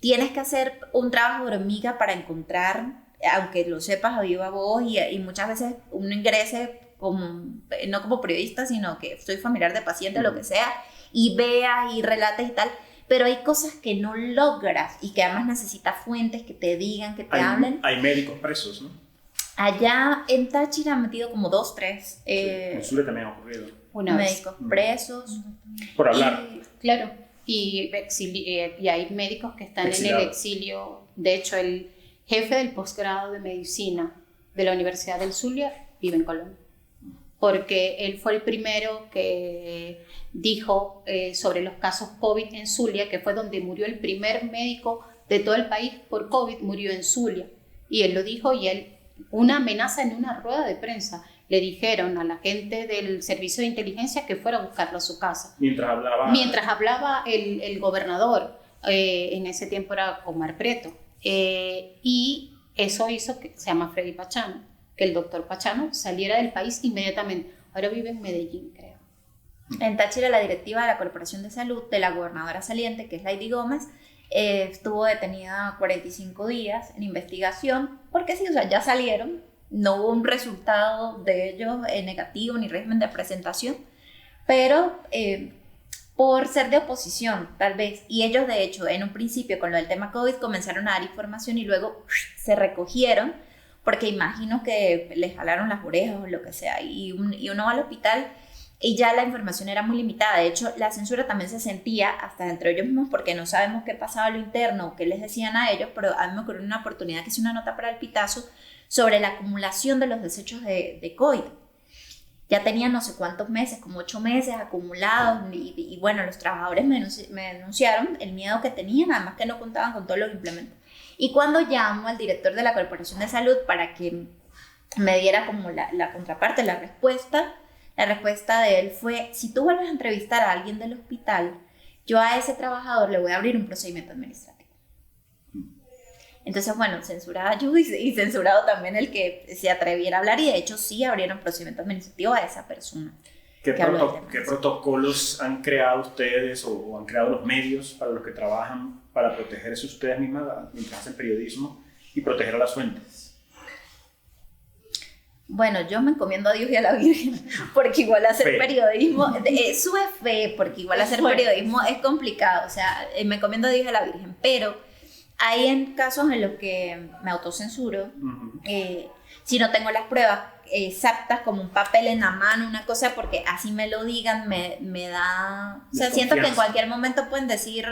[SPEAKER 3] Tienes que hacer un trabajo de hormiga para encontrar, aunque lo sepas a viva voz, y muchas veces uno ingrese no como periodista, sino que soy familiar de paciente, lo que sea, y veas y relates y tal. Pero hay cosas que no logras y que además necesitas fuentes que te digan, que te hablen.
[SPEAKER 1] Hay médicos presos, ¿no?
[SPEAKER 3] Allá en Táchira han metido como 2, 3
[SPEAKER 1] en Zulia también ha ocurrido.
[SPEAKER 3] médicos presos.
[SPEAKER 1] Por hablar.
[SPEAKER 4] Claro, y hay médicos que están en el exilio. De hecho, el jefe del posgrado de medicina de la Universidad del Zulia vive en Colombia, porque él fue el primero que dijo sobre los casos COVID en Zulia, que fue donde murió el primer médico de todo el país por COVID, murió en Zulia. Y él lo dijo, y una amenaza en una rueda de prensa. Le dijeron a la gente del servicio de inteligencia que fuera a buscarlo a su casa. Mientras hablaba el gobernador, en ese tiempo era Omar Preto. Y eso hizo que se llama Freddy Pachano, que el doctor Pachano saliera del país inmediatamente. Ahora vive en Medellín, creo.
[SPEAKER 3] En Táchira, la directiva de la Corporación de Salud de la gobernadora saliente, que es Lady Gómez, estuvo detenida 45 días en investigación, porque sí, o sea, ya salieron, no hubo un resultado de ellos negativo ni régimen de presentación, pero por ser de oposición, tal vez, y ellos de hecho en un principio con lo del tema COVID comenzaron a dar información y luego se recogieron, porque imagino que les jalaron las orejas o lo que sea, y uno va al hospital y ya la información era muy limitada. De hecho, la censura también se sentía hasta entre ellos mismos, porque no sabemos qué pasaba a lo interno o qué les decían a ellos, pero a mí me ocurrió una oportunidad que hice una nota para el Pitazo sobre la acumulación de los desechos de COVID. Ya tenían no sé cuántos meses, como 8 meses acumulados, y bueno, los trabajadores me denunciaron el miedo que tenían, además que no contaban con todos los implementos. Y cuando llamo al director de la Corporación de Salud para que me diera como la contraparte, la respuesta de él fue: si tú vuelves a entrevistar a alguien del hospital, yo a ese trabajador le voy a abrir un procedimiento administrativo. Entonces, bueno, censurada yo y censurado también el que se atreviera a hablar, y de hecho sí abrieron procedimiento administrativo a esa persona.
[SPEAKER 1] ¿Qué protocolos han creado ustedes o han creado los medios para los que trabajan para protegerse ustedes mismas mientras hacen periodismo y proteger a las fuentes?
[SPEAKER 3] Bueno, yo me encomiendo a Dios y a la Virgen, porque igual hacer periodismo, sube fe, porque igual hacer periodismo es complicado, o sea, me encomiendo a Dios y a la Virgen, pero hay en casos en los que me autocensuro, si no tengo las pruebas exactas, como un papel en la mano, una cosa, porque así me lo digan, me da... O sea, siento que en cualquier momento pueden decir: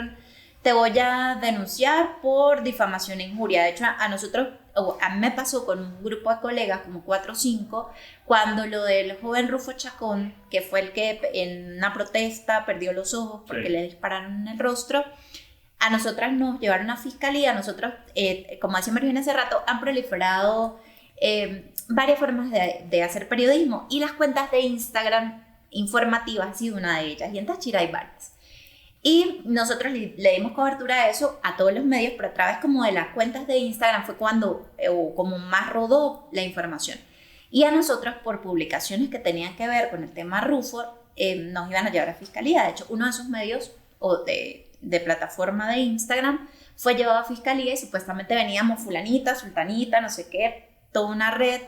[SPEAKER 3] te voy a denunciar por difamación e injuria. De hecho, a mí me pasó con un grupo de colegas, como 4 o 5, cuando lo del joven Rufo Chacón, que fue el que en una protesta perdió los ojos porque le dispararon en el rostro. A nosotras nos llevaron a fiscalía. Nosotros, como decía María hace rato, han proliferado varias formas de hacer periodismo, y las cuentas de Instagram informativas ha sido una de ellas, y en Táchira hay varias. Y nosotros le dimos cobertura a eso a todos los medios, pero a través como de las cuentas de Instagram fue cuando como más rodó la información. Y a nosotros, por publicaciones que tenían que ver con el tema Rufo, nos iban a llevar a fiscalía. De hecho, uno de esos medios de plataforma de Instagram fue llevado a fiscalía, y supuestamente veníamos fulanita, sultanita, no sé qué, toda una red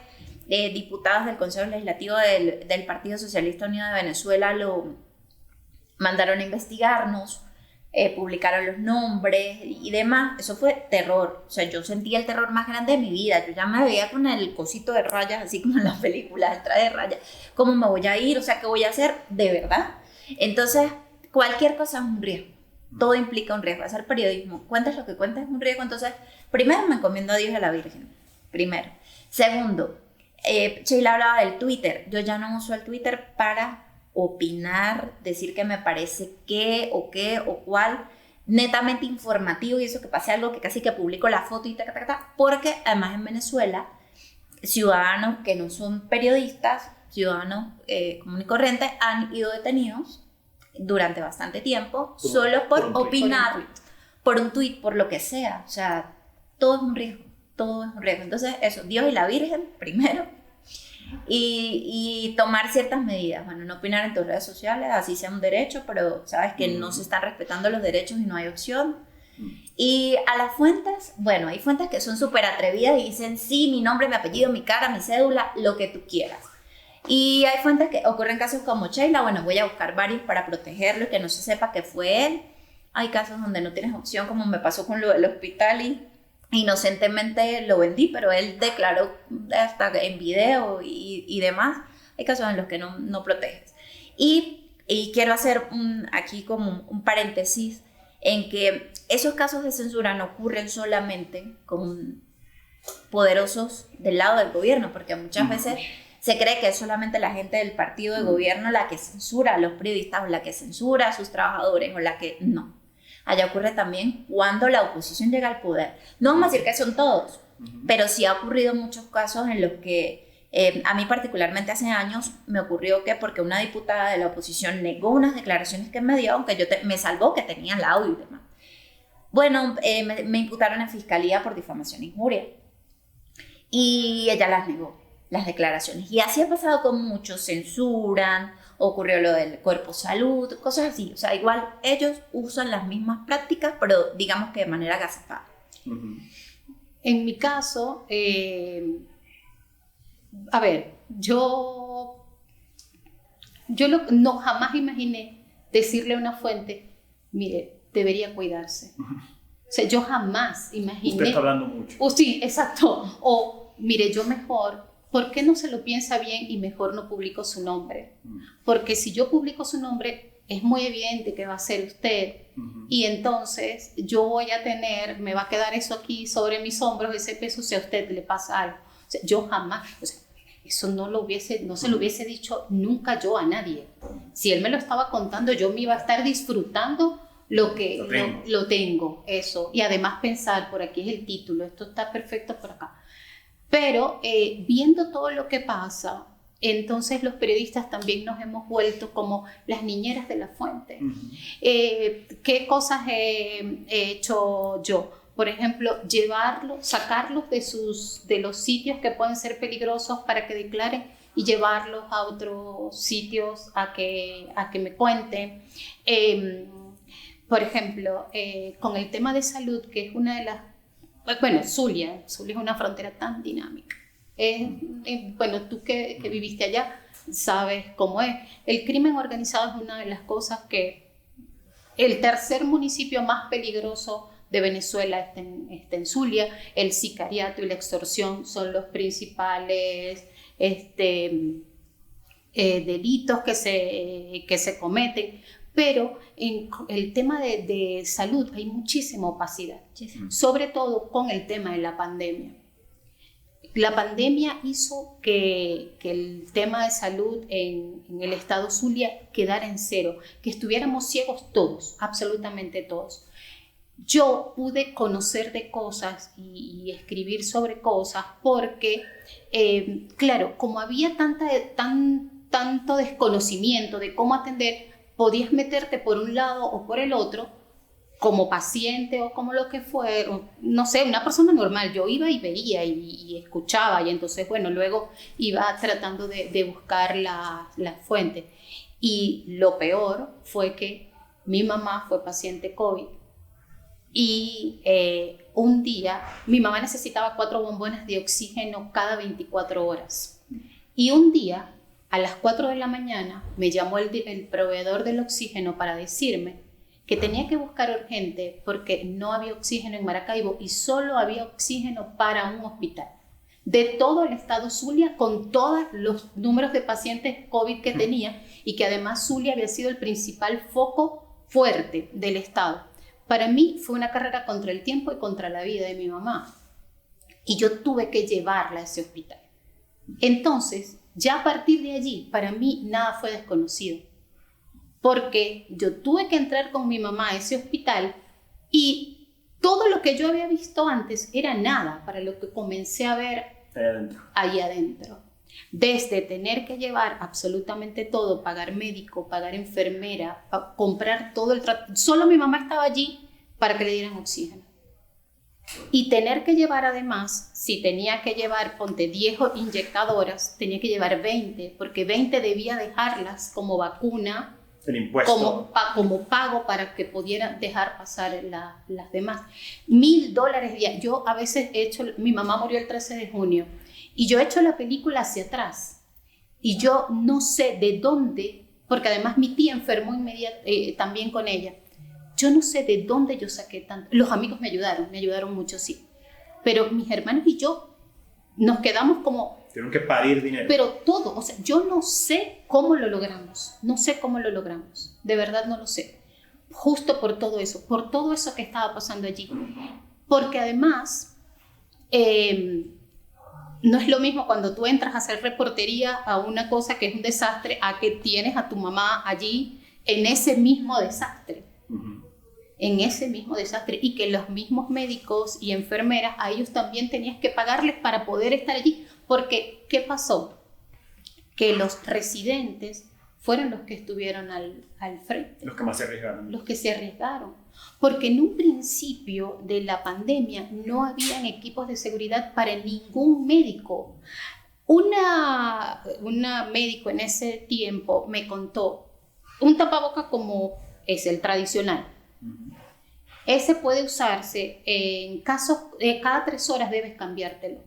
[SPEAKER 3] de diputados del Consejo Legislativo del Partido Socialista Unido de Venezuela. Lo mandaron a investigarnos, publicaron los nombres y demás. Eso fue terror. O sea, yo sentí el terror más grande de mi vida. Yo ya me veía con el cosito de rayas, así como en las películas, el traje de rayas. ¿Cómo me voy a ir? O sea, ¿qué voy a hacer? De verdad. Entonces, cualquier cosa es un riesgo. Todo implica un riesgo. Hacer periodismo, cuentas lo que cuentas, es un riesgo. Entonces, primero me encomiendo a Dios y a la Virgen. Primero. Segundo, Sheila hablaba del Twitter. Yo ya no uso el Twitter para opinar, decir que me parece qué o cuál. netamente informativo y eso, que pase algo que casi que publico la foto y porque además en Venezuela, ciudadanos que no son periodistas, ciudadanos comunes y corrientes, han ido detenidos durante bastante tiempo solo por opinar, por un tuit, por lo que sea. O sea, todo es un riesgo, todo es un riesgo. Entonces, eso, Dios y la Virgen primero, y tomar ciertas medidas. Bueno, no opinar en tus redes sociales, así sea un derecho, pero sabes que no se están respetando los derechos y no hay opción. Y a las fuentes, bueno, hay fuentes que son súper atrevidas y dicen, sí, mi nombre, mi apellido, mi cara, mi cédula, lo que tú quieras. Y hay fuentes que ocurren casos como Sheila, bueno, voy a buscar varios para protegerlo y que no se sepa que fue él. Hay casos donde no tienes opción, como me pasó con lo del hospital y inocentemente lo vendí, pero él declaró hasta en video y demás. Hay casos en los que no proteges. Y quiero hacer aquí como un paréntesis en que esos casos de censura no ocurren solamente con poderosos del lado del gobierno, porque muchas veces se cree que es solamente la gente del partido de gobierno la que censura a los periodistas, o la que censura a sus trabajadores, o la que no. Allá ocurre también cuando la oposición llega al poder. No vamos a decir que son todos, pero sí ha ocurrido muchos casos en los que a mí particularmente hace años me ocurrió que porque una diputada de la oposición negó unas declaraciones que me dio, aunque me salvó que tenía el audio y demás. Bueno, me imputaron en fiscalía por difamación e injuria y ella las negó, las declaraciones. Y así ha pasado con muchos, censuran, ocurrió lo del cuerpo salud, cosas así. O sea, igual ellos usan las mismas prácticas, pero digamos que de manera agazapada.
[SPEAKER 4] En mi caso, a ver, yo no jamás imaginé decirle a una fuente, mire, debería cuidarse. O sea, yo jamás imaginé.
[SPEAKER 1] Usted está hablando mucho.
[SPEAKER 4] Sí, exacto. O, mire, yo mejor, ¿por qué no se lo piensa bien y mejor no publico su nombre? Porque si yo publico su nombre, es muy evidente que va a ser usted. Y entonces yo voy a me va a quedar eso aquí sobre mis hombros, ese peso, si a usted le pasa algo. O sea, yo jamás, o sea, eso no se lo hubiese dicho nunca yo a nadie. Si él me lo estaba contando, yo me iba a estar disfrutando lo tengo, eso. Y además pensar, por aquí es el título, esto está perfecto por acá. Pero viendo todo lo que pasa, entonces los periodistas también nos hemos vuelto como las niñeras de la fuente. ¿Qué cosas he hecho yo? Por ejemplo, sacarlos de los sitios que pueden ser peligrosos para que declaren y llevarlos a otros sitios a que me cuenten. Por ejemplo, con el tema de salud, que es una de las... Bueno, Zulia es una frontera tan dinámica. Bueno, tú que viviste allá sabes cómo es. El crimen organizado es una de las cosas que... El tercer municipio más peligroso de Venezuela está en Zulia. El sicariato y la extorsión son los principales delitos que se cometen. Pero en el tema de salud hay muchísima opacidad, sobre todo con el tema de la pandemia. La pandemia hizo que el tema de salud en el estado Zulia quedara en cero, que estuviéramos ciegos todos, absolutamente todos. Yo pude conocer de cosas y escribir sobre cosas porque, claro, como había tanto desconocimiento de cómo atender, podías meterte por un lado o por el otro, como paciente o como lo que fuera, no sé, una persona normal. Yo iba y veía y escuchaba, y entonces, bueno, luego iba tratando de buscar la fuente. Y lo peor fue que mi mamá fue paciente COVID y un día mi mamá necesitaba 4 bombonas de oxígeno cada 24 horas. Y un día, a las 4 de la mañana, me llamó el proveedor del oxígeno para decirme que tenía que buscar urgente porque no había oxígeno en Maracaibo y solo había oxígeno para un hospital de todo el estado Zulia, con todos los números de pacientes COVID que tenía, y que además Zulia había sido el principal foco fuerte del estado. Para mí fue una carrera contra el tiempo y contra la vida de mi mamá, y yo tuve que llevarla a ese hospital. Entonces, ya a partir de allí, para mí nada fue desconocido, porque yo tuve que entrar con mi mamá a ese hospital Y todo lo que yo había visto antes era nada para lo que comencé a ver ahí adentro. Desde tener que llevar absolutamente todo, pagar médico, pagar enfermera, comprar todo el tratamiento. Solo mi mamá estaba allí para que le dieran oxígeno. Y tener que llevar además, si tenía que llevar, ponte 10 inyectadoras, tenía que llevar 20, porque 20 debía dejarlas como vacuna,
[SPEAKER 1] el impuesto,
[SPEAKER 4] como pago para que pudiera dejar pasar las demás. $1,000 diarios. Yo a veces he hecho, mi mamá murió el 13 de junio, y yo he hecho la película hacia atrás, y yo no sé de dónde, porque además mi tía enfermó también con ella. Yo no sé de dónde yo saqué tanto. Los amigos me ayudaron mucho, sí. Pero mis hermanos y yo nos quedamos como...
[SPEAKER 1] Tuvieron que parir dinero.
[SPEAKER 4] Pero todo, o sea, yo no sé cómo lo logramos. No sé cómo lo logramos. De verdad no lo sé. Justo por todo eso que estaba pasando allí. Porque además, no es lo mismo cuando tú entras a hacer reportería a una cosa que es un desastre, a que tienes a tu mamá allí en ese mismo desastre. En ese mismo desastre, y que los mismos médicos y enfermeras, a ellos también tenías que pagarles para poder estar allí, porque ¿qué pasó? Que los residentes fueron los que estuvieron al frente.
[SPEAKER 1] Los que más se arriesgaron.
[SPEAKER 4] Los que se arriesgaron, porque en un principio de la pandemia no habían equipos de seguridad para ningún médico. Una médico en ese tiempo me contó, un tapaboca como es el tradicional, ese puede usarse en casos, cada 3 horas debes cambiártelo.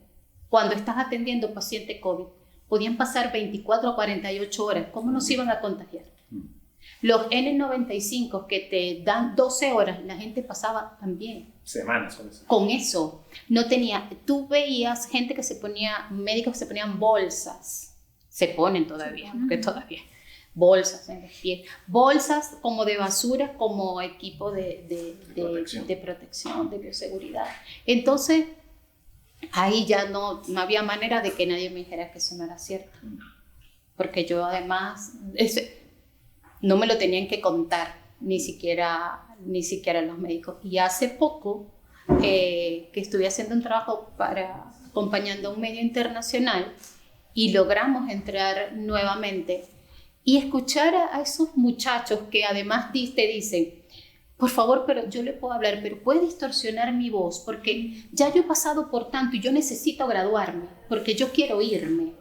[SPEAKER 4] Cuando estás atendiendo paciente COVID, podían pasar 24 o 48 horas. ¿Cómo nos iban a contagiar? Los N95 que te dan 12 horas, la gente pasaba también.
[SPEAKER 1] Semanas con eso.
[SPEAKER 4] Con eso. No tenía, tú veías gente que se ponía, médicos que se ponían bolsas. Se ponen todavía, porque todavía. Bolsas en los pies, bolsas como de basura, como equipo de protección, de bioseguridad. Entonces, ahí ya no había manera de que nadie me dijera que eso no era cierto. Porque yo además, no me lo tenían que contar, ni siquiera los médicos. Y hace poco, que estuve haciendo un trabajo acompañando a un medio internacional, y logramos entrar nuevamente y escuchar a esos muchachos que además te dicen, por favor, pero yo le puedo hablar, pero puede distorsionar mi voz, porque ya yo he pasado por tanto y yo necesito graduarme, porque yo quiero irme,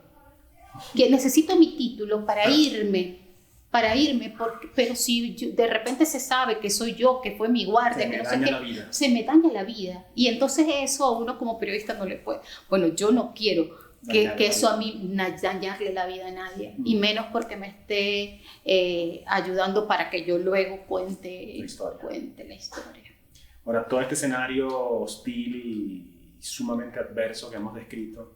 [SPEAKER 4] que necesito mi título para irme, pero si de repente se sabe que soy yo, que fue mi guardia, que no sé qué, se me daña la vida. Y entonces eso a uno como periodista no le puede. Bueno, yo no quiero que eso a mí dañarle la vida a nadie, y menos porque me esté ayudando para que yo luego cuente la historia.
[SPEAKER 1] Ahora, todo este escenario hostil y sumamente adverso que hemos descrito,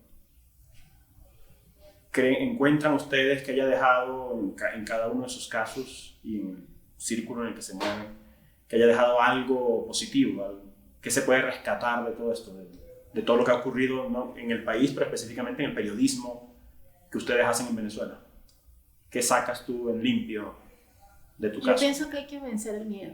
[SPEAKER 1] ¿encuentran ustedes que haya dejado en cada uno de sus casos y en el círculo en el que se mueven, que haya dejado algo positivo, que se puede rescatar de todo esto, de todo lo que ha ocurrido, ¿no?, en el país, pero específicamente en el periodismo que ustedes hacen en Venezuela? ¿Qué sacas tú en limpio de tu caso?
[SPEAKER 2] Yo pienso que hay que vencer el miedo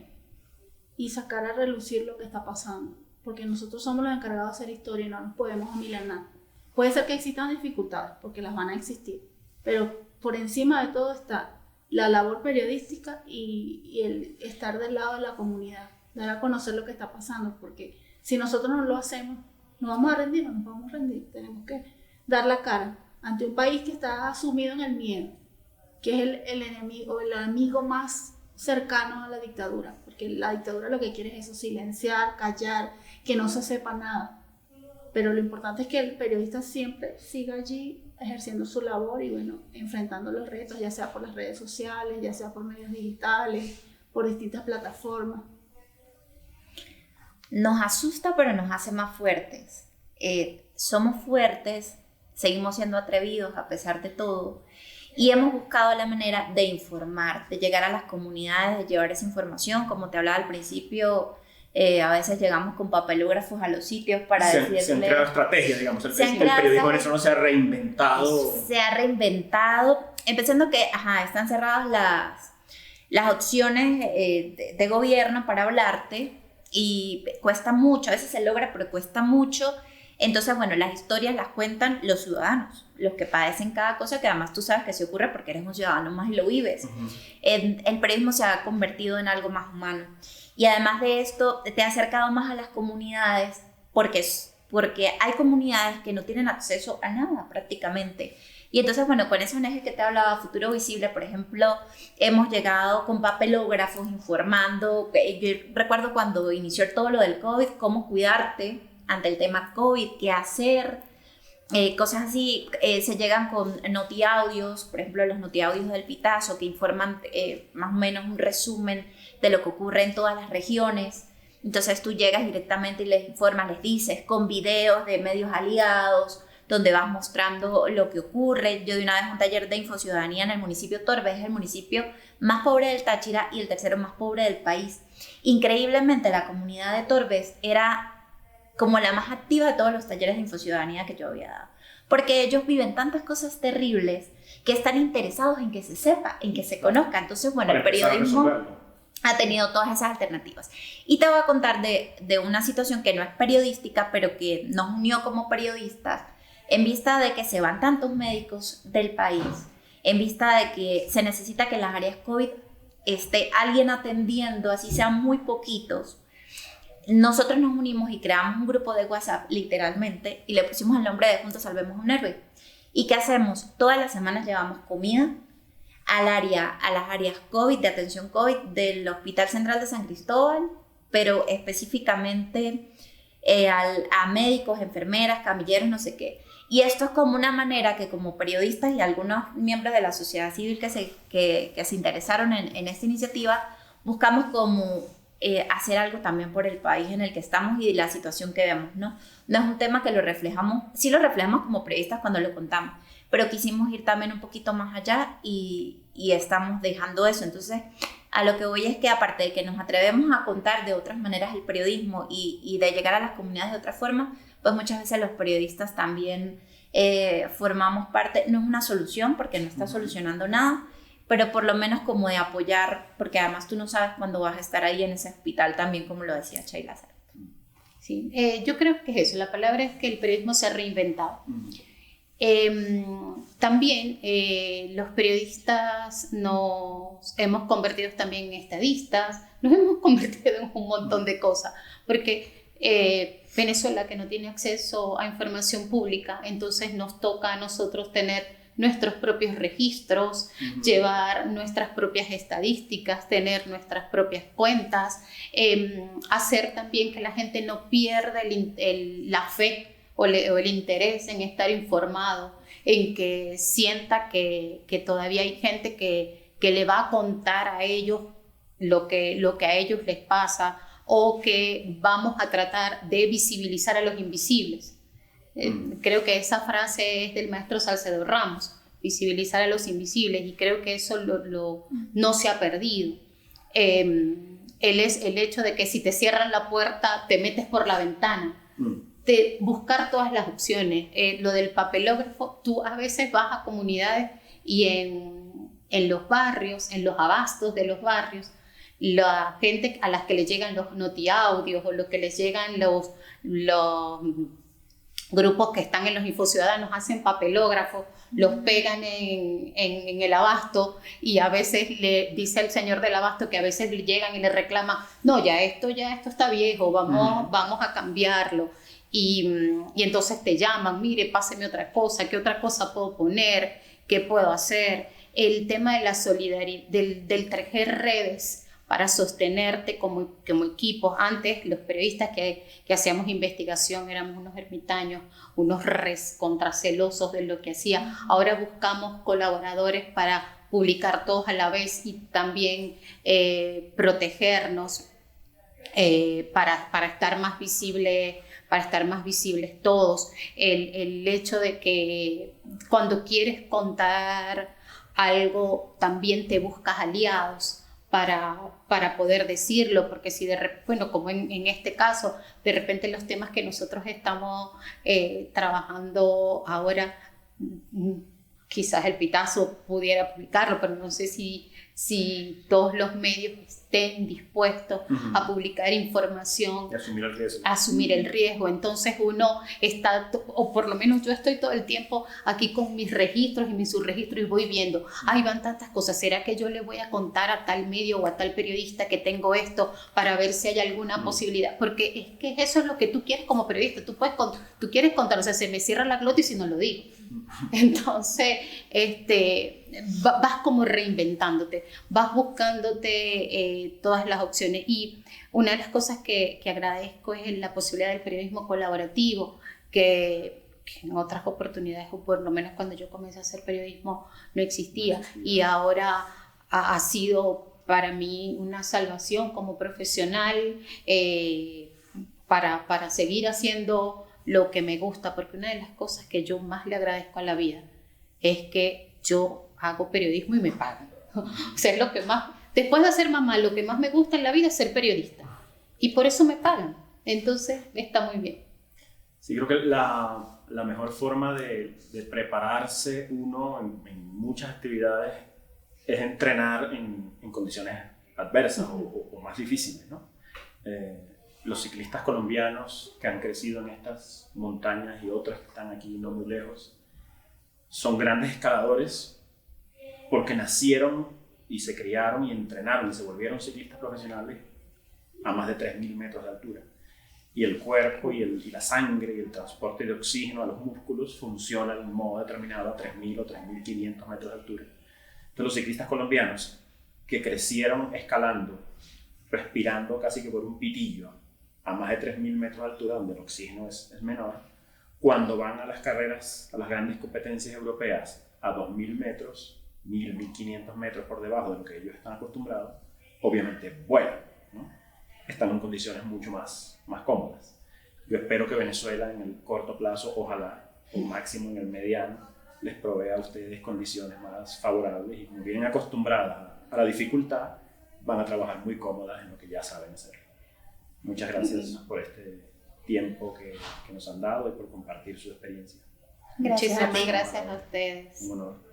[SPEAKER 2] y sacar a relucir lo que está pasando, porque nosotros somos los encargados de hacer historia y no nos podemos amilanar. Puede ser que existan dificultades, porque las van a existir, pero por encima de todo está la labor periodística y el estar del lado de la comunidad, dar a conocer lo que está pasando, porque si nosotros no lo hacemos, no vamos a rendir, no nos vamos a rendir. Tenemos que dar la cara ante un país que está sumido en el miedo, que es el amigo más cercano a la dictadura, porque la dictadura lo que quiere es eso, silenciar, callar, que no se sepa nada. Pero lo importante es que el periodista siempre siga allí ejerciendo su labor y bueno, enfrentando los retos, ya sea por las redes sociales, ya sea por medios digitales, por distintas plataformas.
[SPEAKER 3] Nos asusta, pero nos hace más fuertes. Somos fuertes, seguimos siendo atrevidos a pesar de todo, y hemos buscado la manera de informar, de llegar a las comunidades, de llevar esa información. Como te hablaba al principio, a veces llegamos con papelógrafos a los sitios para decirle... Se han creado
[SPEAKER 1] estrategias, digamos. El periodismo venezolano se ha reinventado.
[SPEAKER 3] Se ha reinventado, empezando que están cerradas las opciones de gobierno para hablarte. y cuesta mucho, a veces se logra, pero cuesta mucho. Entonces, bueno, las historias las cuentan los ciudadanos, los que padecen cada cosa, que además tú sabes que se ocurre porque eres un ciudadano más y lo vives. El periodismo se ha convertido en algo más humano. Y además de esto, te ha acercado más a las comunidades porque hay comunidades que no tienen acceso a nada prácticamente. Y entonces, bueno, con ese eje que te hablaba, Futuro Visible, por ejemplo, hemos llegado con papelógrafos informando. Yo recuerdo cuando inició todo lo del COVID, cómo cuidarte ante el tema COVID, qué hacer, cosas así. Se llegan con notiaudios, por ejemplo, los notiaudios del Pitazo, que informan más o menos un resumen de lo que ocurre en todas las regiones. Entonces tú llegas directamente y les informas, les dices, con videos de medios aliados, donde vas mostrando lo que ocurre. Yo di una vez un taller de infociudadanía en el municipio de Torbes, es el municipio más pobre del Táchira y el tercero más pobre del país. Increíblemente, la comunidad de Torbes era como la más activa de todos los talleres de infociudadanía que yo había dado, porque ellos viven tantas cosas terribles que están interesados en que se sepa, en que se conozca. Entonces, bueno, el periodismo ha tenido todas esas alternativas. Y te voy a contar de una situación que no es periodística, pero que nos unió como periodistas, en vista de que se van tantos médicos del país, en vista de que se necesita que en las áreas COVID esté alguien atendiendo, así sean muy poquitos. Nosotros nos unimos y creamos un grupo de WhatsApp, literalmente, y le pusimos el nombre de Juntos Salvemos un Héroe. ¿Y qué hacemos? Todas las semanas llevamos comida a las áreas COVID, de atención COVID, del Hospital Central de San Cristóbal, pero específicamente a médicos, enfermeras, camilleros, no sé qué. Y esto es como una manera que como periodistas y algunos miembros de la sociedad civil que se interesaron en esta iniciativa, buscamos como hacer algo también por el país en el que estamos y la situación que vemos, ¿no? No es un tema que lo reflejamos, sí lo reflejamos como periodistas cuando lo contamos, pero quisimos ir también un poquito más allá y estamos dejando eso. Entonces, a lo que voy es que aparte de que nos atrevemos a contar de otras maneras el periodismo y de llegar a las comunidades de otra forma, pues muchas veces los periodistas también formamos parte. No es una solución porque no está solucionando nada, pero por lo menos como de apoyar, porque además tú no sabes cuándo vas a estar ahí en ese hospital también, como lo decía Sheila.
[SPEAKER 4] Sí, yo creo que es eso, la palabra es que el periodismo se ha reinventado. También los periodistas nos hemos convertido también en estadistas, nos hemos convertido en un montón de cosas, porque Venezuela, que no tiene acceso a información pública, entonces nos toca a nosotros tener nuestros propios registros, llevar nuestras propias estadísticas, tener nuestras propias cuentas, hacer también que la gente no pierda la fe o el interés en estar informado, en que sienta que todavía hay gente que le va a contar a ellos lo que a ellos les pasa, o que vamos a tratar de visibilizar a los invisibles. Creo que esa frase es del maestro Salcedo Ramos, visibilizar a los invisibles, y creo que eso no se ha perdido. El hecho de que si te cierran la puerta, te metes por la ventana, de buscar todas las opciones. Lo del papelógrafo, tú a veces vas a comunidades y en los barrios, en los abastos de los barrios, la gente a las que les llegan los notiaudios o los que les llegan los grupos que están en los infociudadanos hacen papelógrafos, los pegan en el abasto, y a veces le dice el señor del abasto que a veces le llegan y le reclaman, no, ya esto está viejo, vamos a cambiarlo. Y entonces te llaman, mire, páseme otra cosa, ¿qué otra cosa puedo poner? ¿Qué puedo hacer? El tema de la solidaridad, del tejer redes para sostenerte como equipos. Antes los periodistas que hacíamos investigación éramos unos ermitaños, unos contracelosos de lo que hacía. Ahora buscamos colaboradores para publicar todos a la vez y también protegernos para estar más visibles todos. El hecho de que cuando quieres contar algo también te buscas aliados para poder decirlo, porque si como en este caso, de repente los temas que nosotros estamos trabajando ahora, quizás el Pitazo pudiera publicarlo, pero no sé si si todos los medios estén dispuestos
[SPEAKER 1] Ujú.
[SPEAKER 4] a publicar información,
[SPEAKER 1] Y asumir el riesgo.
[SPEAKER 4] asumir el riesgo. Entonces uno está, o por lo menos yo estoy todo el tiempo aquí con mis registros y mis subregistros y voy viendo, ahí van tantas cosas, ¿será que yo le voy a contar a tal medio o a tal periodista que tengo esto para ver si hay alguna posibilidad? Porque es que eso es lo que tú quieres como periodista, tú quieres contar, o sea, se me cierra la glotis si no lo digo. Entonces, vas como reinventándote, vas buscándote todas las opciones. Y una de las cosas que agradezco es la posibilidad del periodismo colaborativo, que en otras oportunidades, o por lo menos cuando yo comencé a hacer periodismo, no existía. Y ahora ha sido para mí una salvación como profesional para seguir haciendo lo que me gusta, porque una de las cosas que yo más le agradezco a la vida es que yo hago periodismo y me pagan. O sea, es lo que más, después de ser mamá, lo que más me gusta en la vida es ser periodista. Y por eso me pagan. Entonces, está muy bien.
[SPEAKER 1] Sí, creo que la mejor forma de prepararse uno en muchas actividades es entrenar en condiciones adversas o más difíciles, ¿no? Los ciclistas colombianos que han crecido en estas montañas y otras que están aquí no muy lejos son grandes escaladores porque nacieron y se criaron y entrenaron y se volvieron ciclistas profesionales a más de 3.000 metros de altura. Y el cuerpo y la sangre y el transporte de oxígeno a los músculos funciona de un modo determinado a 3.000 o 3.500 metros de altura. Entonces los ciclistas colombianos que crecieron escalando, respirando casi que por un pitillo, a más de 3.000 metros de altura, donde el oxígeno es menor, cuando van a las carreras, a las grandes competencias europeas, a 2.000 metros, 1.000, 1.500 metros por debajo de lo que ellos están acostumbrados, obviamente vuelan, ¿no? Están en condiciones mucho más cómodas. Yo espero que Venezuela en el corto plazo, ojalá, o máximo en el mediano, les provea a ustedes condiciones más favorables y como vienen acostumbradas a la dificultad, van a trabajar muy cómodas en lo que ya saben hacer. Muchas gracias por este tiempo que nos han dado y por compartir su experiencia.
[SPEAKER 3] Gracias a ti.
[SPEAKER 4] Muchísimas gracias a ustedes.
[SPEAKER 1] Un honor.